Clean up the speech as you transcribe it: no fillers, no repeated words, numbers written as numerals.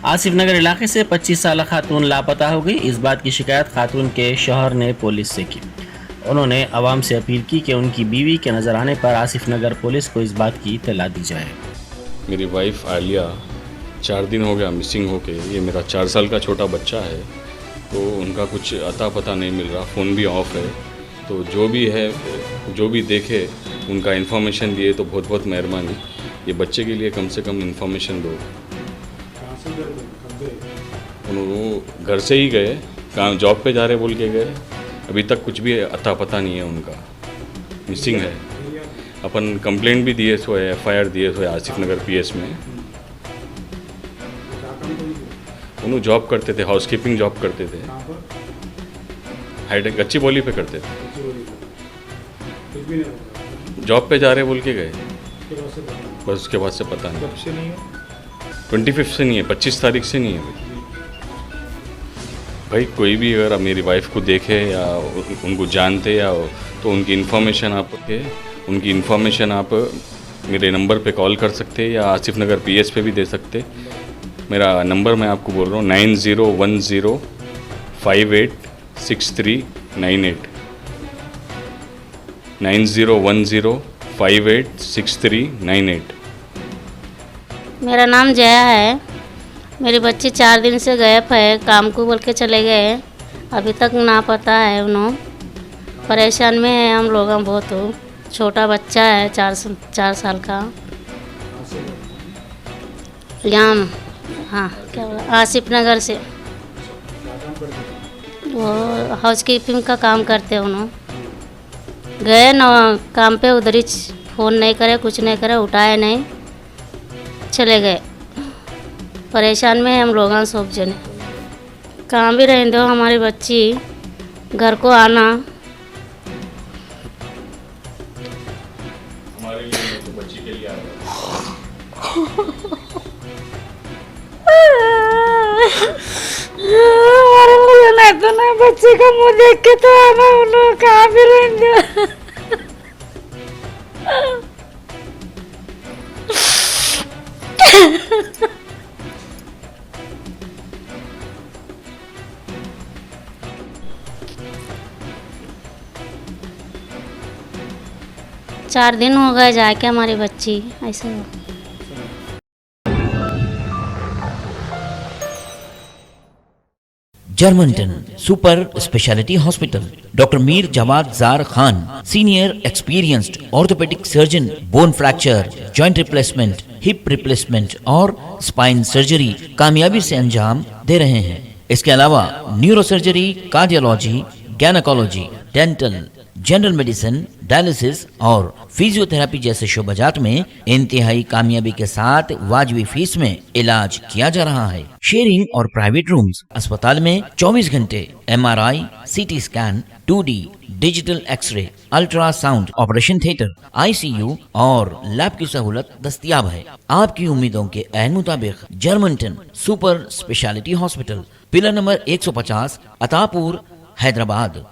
आसिफ नगर इलाके से 25 साल खातून लापता हो गई। इस बात की शिकायत खातून के शौहर ने पुलिस से की। उन्होंने आवाम से अपील की कि उनकी बीवी के नजर आने पर आसिफ नगर पुलिस को इस बात की इत्तला दी जाए। मेरी वाइफ आलिया 4 दिन हो गया मिसिंग होके। ये मेरा 4 साल का छोटा बच्चा है, तो उनका कुछ अता पता नहीं मिल रहा। फ़ोन भी ऑफ है, तो जो भी है, जो भी देखे उनका इन्फॉर्मेशन दिए तो बहुत बहुत मेहरबानी। ये बच्चे के लिए कम से कम इन्फॉर्मेशन दो। वो घर से ही गए, काम जॉब पे जा रहे बोल के गए। अभी तक कुछ भी अता पता नहीं है, उनका मिसिंग है। अपन कंप्लेंट भी दिए सो है, FIR दिए सो है आसिफ नगर PS में। उन्होंने जॉब करते थे, हाउसकीपिंग जॉब करते थे, हाईटेक अच्छी बोली पे करते थे। जॉब पे जा रहे बोल के गए, बस उसके बाद से पता नहीं। 25 से नहीं है, 25 तारीख से नहीं है भाई। कोई भी अगर मेरी वाइफ को देखे या उनको जानते या तो उनकी इन्फॉर्मेशन आप मेरे नंबर पे कॉल कर सकते हैं या आसिफ नगर PS पे भी दे सकते। मेरा नंबर मैं आपको बोल रहा हूँ 9010586398 9010586398। मेरा नाम जया है। मेरे बच्चे 4 दिन से गायब है, काम को बोल के चले गए। अभी तक ना पता है। उन्होंने परेशान में है हम लोग, हम बहुत हो। छोटा बच्चा है 4 साल का। यहाँ हाँ क्या बोला, आसिफ नगर से। वो हाउसकीपिंग का काम करते हैं। उन्होंने गए ना काम पे, उधर ही फ़ोन नहीं करे, कुछ नहीं करे, उठाए नहीं, चले गए। परेशान में है हम लोग सब जने। कहाँ भी रहें दो हमारी बच्ची, घर को आना। हमारे लिए तो बच्ची के लिए आ रहा हमारे लिए नहीं तो ना, बच्चे का मुंह देख के तो आना। उन लोग कहाँ भी रहें दो। चार दिन हो गए जाके हमारी बच्ची ऐसे हो। Germanten super speciality hospital, doctor Mir Jawad Jar Khan, senior experienced orthopaedic surgeon, bone fracture, joint replacement, hip replacement और स्पाइन सर्जरी कामयाबी से अंजाम दे रहे हैं। इसके अलावा neurosurgery, cardiology, gynaecology, dental, general medicine, dialysis और फिजियोथेरेपी जैसे शोबाजात में इंतहाई कामयाबी के साथ वाजबी फीस में इलाज किया जा रहा है। शेयरिंग और प्राइवेट रूम्स। अस्पताल में 24 घंटे MRI, CT scan, 2D digital x ray, ultrasound, operation theatre, ICU और लैब की सहूलत दस्तयाब है। आपकी उम्मीदों के ऐन मुताबिक Germanten super speciality hospital, pillar number 150, Attapur, Hyderabad.